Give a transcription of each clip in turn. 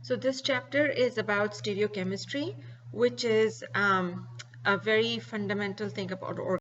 So this chapter is about stereochemistry, which is a very fundamental thing about organics.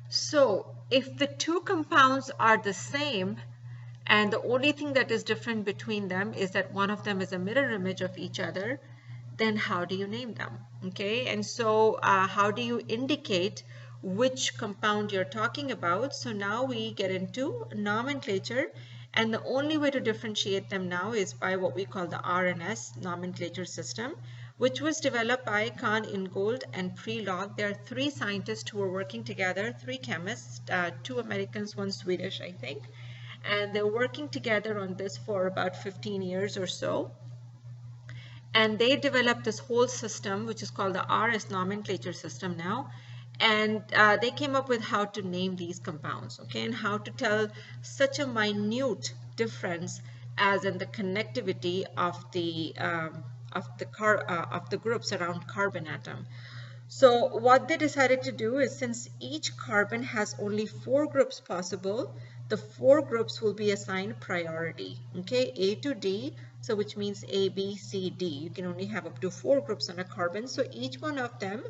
So if the two compounds are the same, and the only thing that is different between them is that one of them is a mirror image of each other, then how do you name them? Okay, and so how do you indicate which compound you're talking about? So now we get into nomenclature, and the only way to differentiate them now is by what we call the R&S nomenclature system, which was developed by Kahn, Ingold, and Prelog. There are three scientists who were working together, three chemists, two Americans, one Swedish, I think, and they're working together on this for about 15 years or so. And they developed this whole system, which is called the RS nomenclature system now. And they came up with how to name these compounds, okay, and how to tell such a minute difference as in the connectivity of the groups around carbon atom. So what they decided to do is, since each carbon has only 4 groups possible, the 4 groups will be assigned priority, okay, A to D, so which means A, B, C, D. You can only have up to 4 groups on a carbon, so each one of them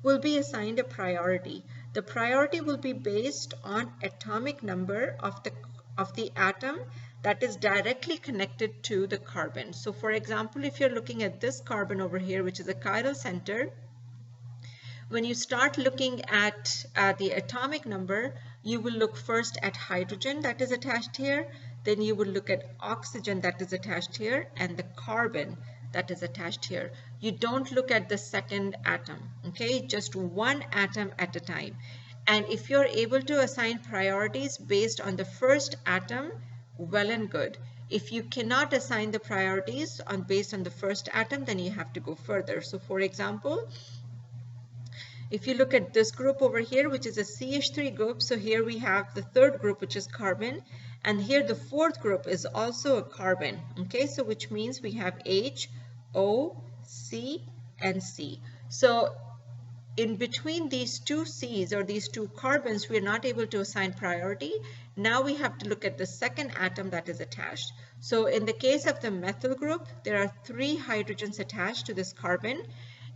will be assigned a priority. The priority will be based on atomic number of the atom that is directly connected to the carbon. So for example, if you're looking at this carbon over here, which is a chiral center, when you start looking at the atomic number, you will look first at hydrogen that is attached here, then you will look at oxygen that is attached here, and the carbon that is attached here. You don't look at the second atom, okay? Just one atom at a time. And if you're able to assign priorities based on the first atom, well and good. If you cannot assign the priorities based on the first atom, then you have to go further. So for example, if you look at this group over here, which is a CH3 group, so here we have the third group, which is carbon, and here the fourth group is also a carbon, okay, so which means we have H, O, C, and C. So in between these two C's or these two carbons, we are not able to assign priority. Now we have to look at the second atom that is attached. So in the case of the methyl group, there are 3 hydrogens attached to this carbon.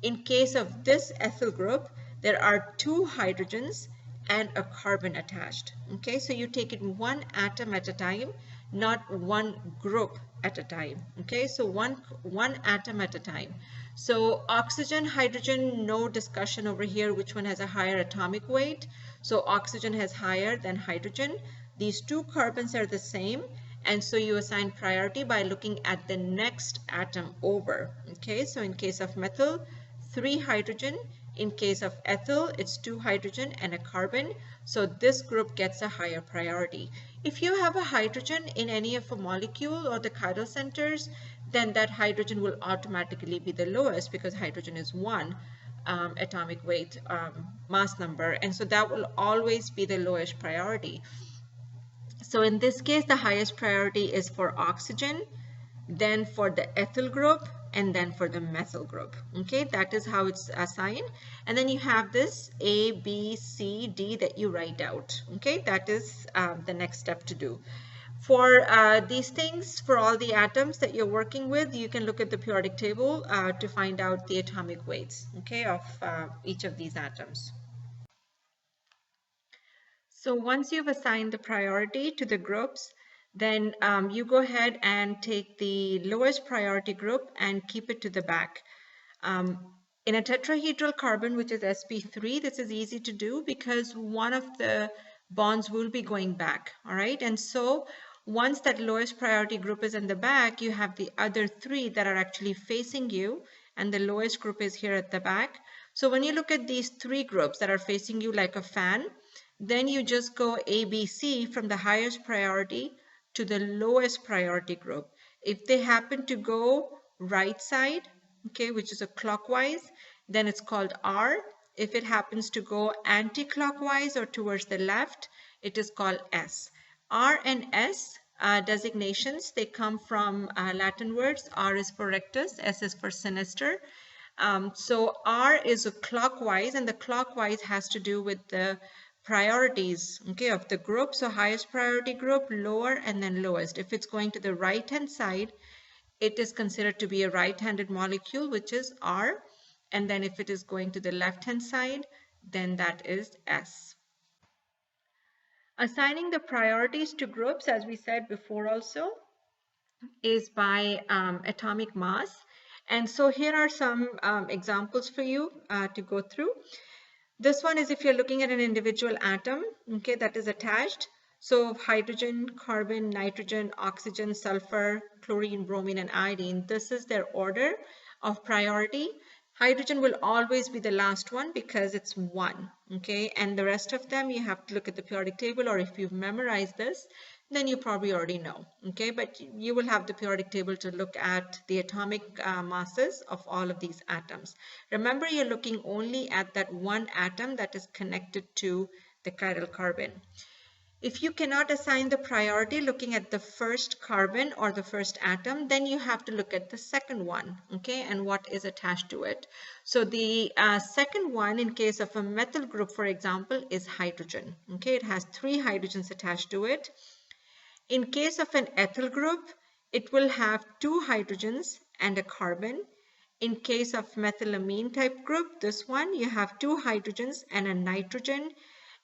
In case of this ethyl group, there are 2 hydrogens and a carbon attached. Okay, so you take it one atom at a time, not one group at a time. Okay, so one atom at a time. So oxygen, hydrogen, no discussion over here which one has a higher atomic weight. So oxygen has higher than hydrogen. These 2 carbons are the same, and so you assign priority by looking at the next atom over. Okay, so in case of methyl, 3 hydrogen. In case of ethyl, it's 2 hydrogen and a carbon. So this group gets a higher priority. If you have a hydrogen in any of a molecule or the chiral centers, then that hydrogen will automatically be the lowest because hydrogen is 1 atomic weight mass number, and so that will always be the lowest priority. So in this case, the highest priority is for oxygen, then for the ethyl group, and then for the methyl group. Okay, that is how it's assigned. And then you have this A, B, C, D that you write out. Okay, that is the next step to do. For these things, for all the atoms that you're working with, you can look at the periodic table to find out the atomic weights, okay, of each of these atoms. So once you've assigned the priority to the groups, then you go ahead and take the lowest priority group and keep it to the back. In a tetrahedral carbon, which is sp3, this is easy to do because one of the bonds will be going back, all right? And so once that lowest priority group is in the back, you have the other 3 that are actually facing you, and the lowest group is here at the back. So when you look at these 3 groups that are facing you like a fan, then you just go A, B, C from the highest priority to the lowest priority group. If they happen to go right side, okay, which is a clockwise, then it's called R. If it happens to go anti-clockwise or towards the left, it is called S. R and S designations, they come from Latin words. R is for rectus, S is for sinister. So R is a clockwise, and the clockwise has to do with the priorities, okay, of the group. So highest priority group, lower, and then lowest. If it's going to the right hand side, it is considered to be a right-handed molecule, which is R. And then if it is going to the left-hand side, then that is S. Assigning the priorities to groups, as we said before also, is by atomic mass. And so here are some examples for you to go through. This one is if you're looking at an individual atom, okay, that is attached. So hydrogen, carbon, nitrogen, oxygen, sulfur, chlorine, bromine, and iodine, this is their order of priority. Hydrogen will always be the last one because it's 1, okay? And the rest of them, you have to look at the periodic table, or if you've memorized this, then you probably already know, okay? But you will have the periodic table to look at the atomic masses of all of these atoms. Remember, you're looking only at that one atom that is connected to the chiral carbon. If you cannot assign the priority looking at the first carbon or the first atom, then you have to look at the second one, okay, and what is attached to it. So the second one, in case of a methyl group, for example, is hydrogen, okay? It has 3 hydrogens attached to it. In case of an ethyl group, it will have 2 hydrogens and a carbon. In case of methylamine type group, this one, you have 2 hydrogens and a nitrogen.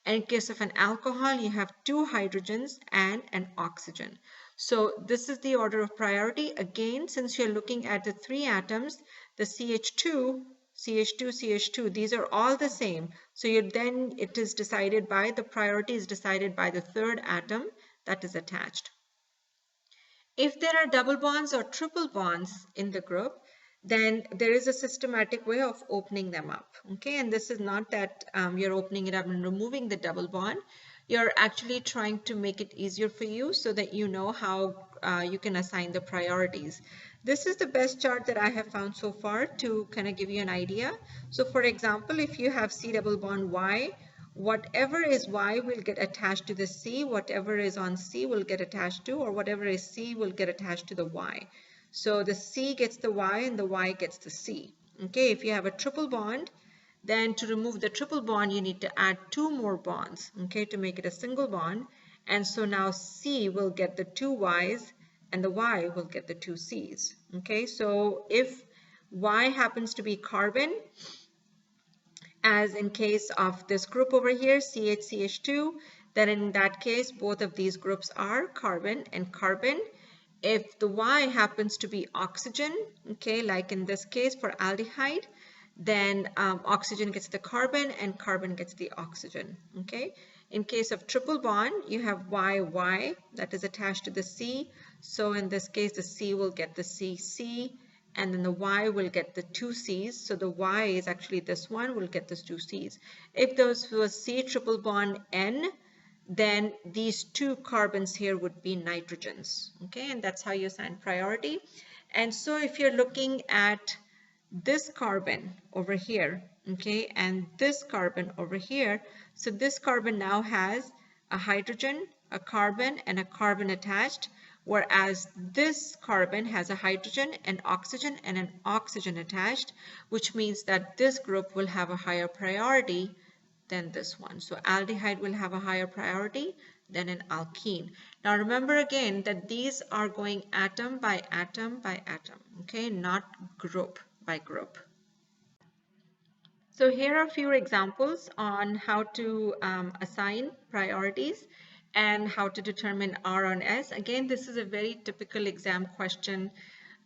And in case of an alcohol, you have 2 hydrogens and an oxygen. So this is the order of priority. Again, since you're looking at the 3 atoms, the CH2, CH2, CH2, these are all the same. So then it is decided by, the priority is decided by the third atom that is attached. If there are double bonds or triple bonds in the group, then there is a systematic way of opening them up, okay? And this is not that you're opening it up and removing the double bond. You're actually trying to make it easier for you so that you know how you can assign the priorities. This is the best chart that I have found so far to kind of give you an idea. So for example, if you have C double bond Y, whatever is Y will get attached to the C, whatever is on C will get attached to, or whatever is C will get attached to the Y. So the C gets the Y and the Y gets the C. Okay, if you have a triple bond, then to remove the triple bond, you need to add 2 more bonds, okay, to make it a single bond. And so now C will get the 2 Ys and the Y will get the 2 Cs. Okay, so if Y happens to be carbon, as in case of this group over here, CH2, then in that case, both of these groups are carbon and carbon. If the Y happens to be oxygen, okay, like in this case for aldehyde, then oxygen gets the carbon and carbon gets the oxygen, okay? In case of triple bond, you have YY that is attached to the C. So in this case, the C will get the CC, and then the Y will get the 2 Cs. So the Y is actually this one, will get this 2 Cs. If those was C triple bond N, then these 2 carbons here would be nitrogens, okay? And that's how you assign priority. And so if you're looking at this carbon over here, okay, and this carbon over here, so this carbon now has a hydrogen, a carbon, and a carbon attached, whereas this carbon has a hydrogen, an oxygen, and an oxygen attached, which means that this group will have a higher priority than this one. So aldehyde will have a higher priority than an alkene. Now remember again that these are going atom by atom by atom, okay, not group by group. So here are a few examples on how to assign priorities and how to determine R on S. Again, this is a very typical exam question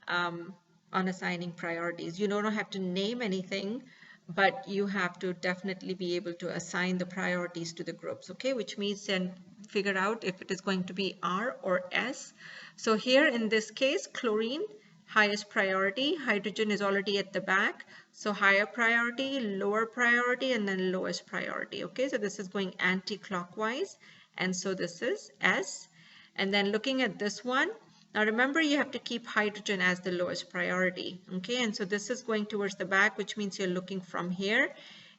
on assigning priorities. You don't have to name anything, but you have to definitely be able to assign the priorities to the groups, okay? Which means then figure out if it is going to be R or S. So here in this case, chlorine, highest priority, hydrogen is already at the back, so higher priority, lower priority, and then lowest priority, okay? So this is going anti-clockwise, and so this is S. And then looking at this one, now remember you have to keep hydrogen as the lowest priority, okay? And so this is going towards the back, which means you're looking from here.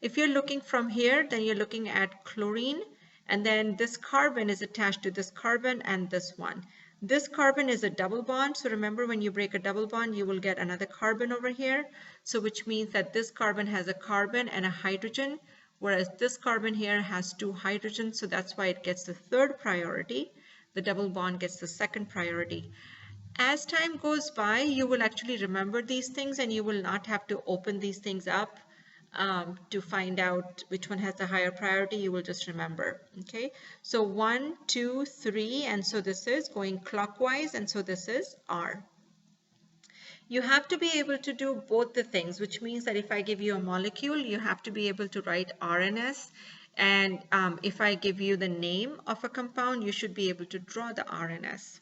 If you're looking from here, then you're looking at chlorine, and then this carbon is attached to this carbon and this one. This carbon is a double bond, so remember when you break a double bond, you will get another carbon over here. So which means that this carbon has a carbon and a hydrogen, whereas this carbon here has 2 hydrogens, so that's why it gets the third priority. The double bond gets the second priority. As time goes by, you will actually remember these things and you will not have to open these things up to find out which one has the higher priority. You will just remember. Okay, so 1, 2, 3, and so this is going clockwise, and so this is R. You have to be able to do both the things, which means that if I give you a molecule, you have to be able to write RNS. And if I give you the name of a compound, you should be able to draw the RNS.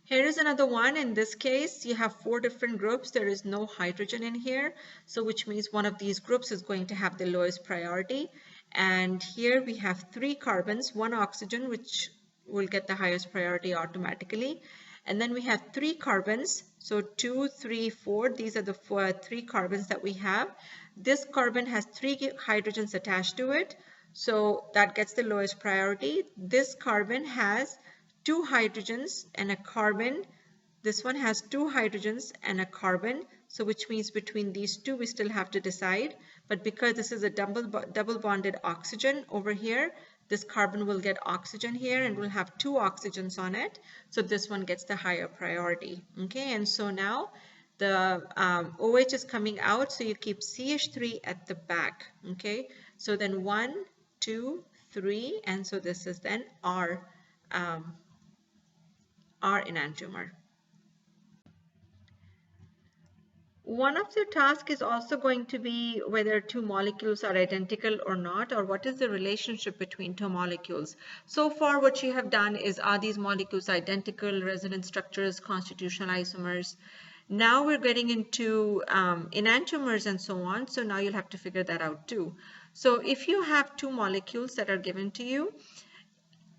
Here is another one. In this case, you have 4 different groups. There is no hydrogen in here, so which means one of these groups is going to have the lowest priority. And here we have 3 carbons, 1 oxygen, which will get the highest priority automatically. And then we have 3 carbons, so 2, 3, 4. These are the 3 carbons that we have. This carbon has 3 hydrogens attached to it, so that gets the lowest priority. This carbon has 2 hydrogens and a carbon. This one has 2 hydrogens and a carbon, so which means between these two we still have to decide. But because this is a double bonded oxygen over here, this carbon will get oxygen here and will have 2 oxygens on it, so this one gets the higher priority. Okay, and so now the OH is coming out, so you keep CH3 at the back. Okay, so then 1, 2, 3, and so this is then R enantiomer. One of the tasks is also going to be whether 2 molecules are identical or not, or what is the relationship between 2 molecules. So far what you have done is, are these molecules identical, resonance structures, constitutional isomers? Now we're getting into enantiomers and so on, so now you'll have to figure that out too. So if you have 2 molecules that are given to you,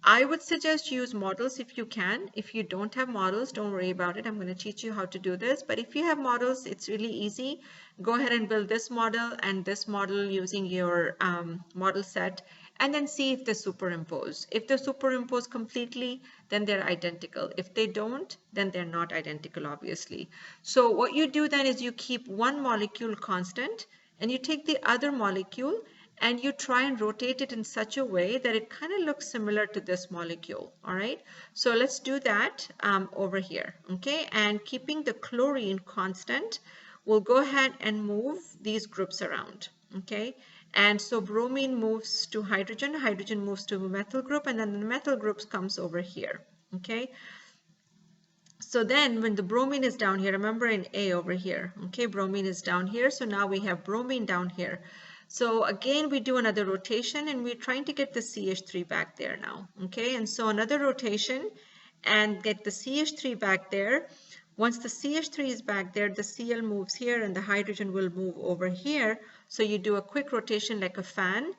I would suggest use models if you can. If you don't have models, don't worry about it. I'm going to teach you how to do this. But if you have models, it's really easy. Go ahead and build this model and this model using your model set, and then see if they superimpose. If they superimpose completely, then they're identical. If they don't, then they're not identical, obviously. So what you do then is you keep one molecule constant and you take the other molecule and you try and rotate it in such a way that it kind of looks similar to this molecule. All right, so let's do that over here. Okay, and keeping the chlorine constant, we'll go ahead and move these groups around. Okay, and so bromine moves to hydrogen, hydrogen moves to a methyl group, and then the methyl groups comes over here. Okay, so then when the bromine is down here, remember in A over here, okay, bromine is down here, so now we have bromine down here. So again, we do another rotation and we're trying to get the CH3 back there now, okay? And so another rotation and get the CH3 back there. Once the CH3 is back there, the Cl moves here and the hydrogen will move over here. So you do a quick rotation like a fan,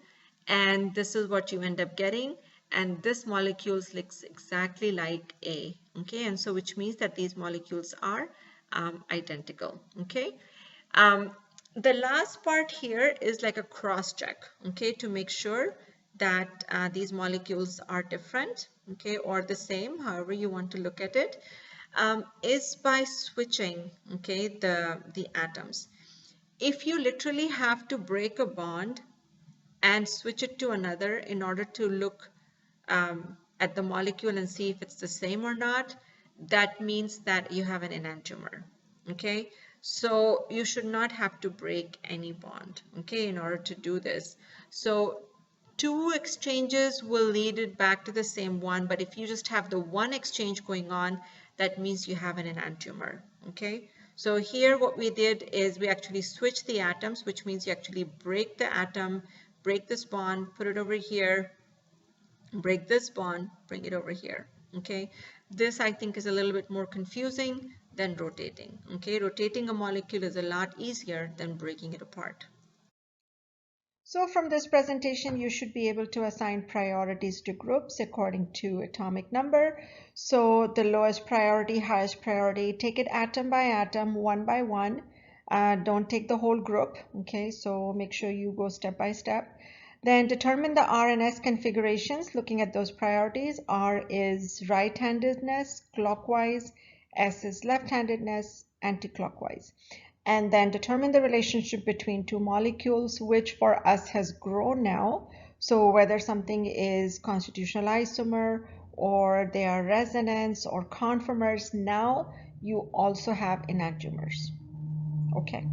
and this is what you end up getting. And this molecule looks exactly like A, okay? And so which means that these molecules are identical, okay? The last part here is like a cross check, okay, to make sure that these molecules are different, okay, or the same, however you want to look at it, is by switching, okay, the atoms. If you literally have to break a bond and switch it to another in order to look at the molecule and see if it's the same or not, that means that you have an enantiomer, okay? So you should not have to break any bond, okay, in order to do this. So 2 exchanges will lead it back to the same one, but if you just have the 1 exchange going on, that means you have an enantiomer, okay? So here what we did is we actually switched the atoms, which means you actually break the atom, break this bond, put it over here, break this bond, bring it over here, okay? This I think is a little bit more confusing than rotating, okay? Rotating a molecule is a lot easier than breaking it apart. So from this presentation, you should be able to assign priorities to groups according to atomic number. So the lowest priority, highest priority, take it atom by atom, one by one. Don't take the whole group, okay? So make sure you go step by step. Then determine the R and S configurations, looking at those priorities. R is right-handedness, clockwise. S is left-handedness, anti-clockwise. And then determine the relationship between 2 molecules, which for us has grown now. So whether something is constitutional isomer or they are resonance or conformers, now you also have enantiomers. Okay.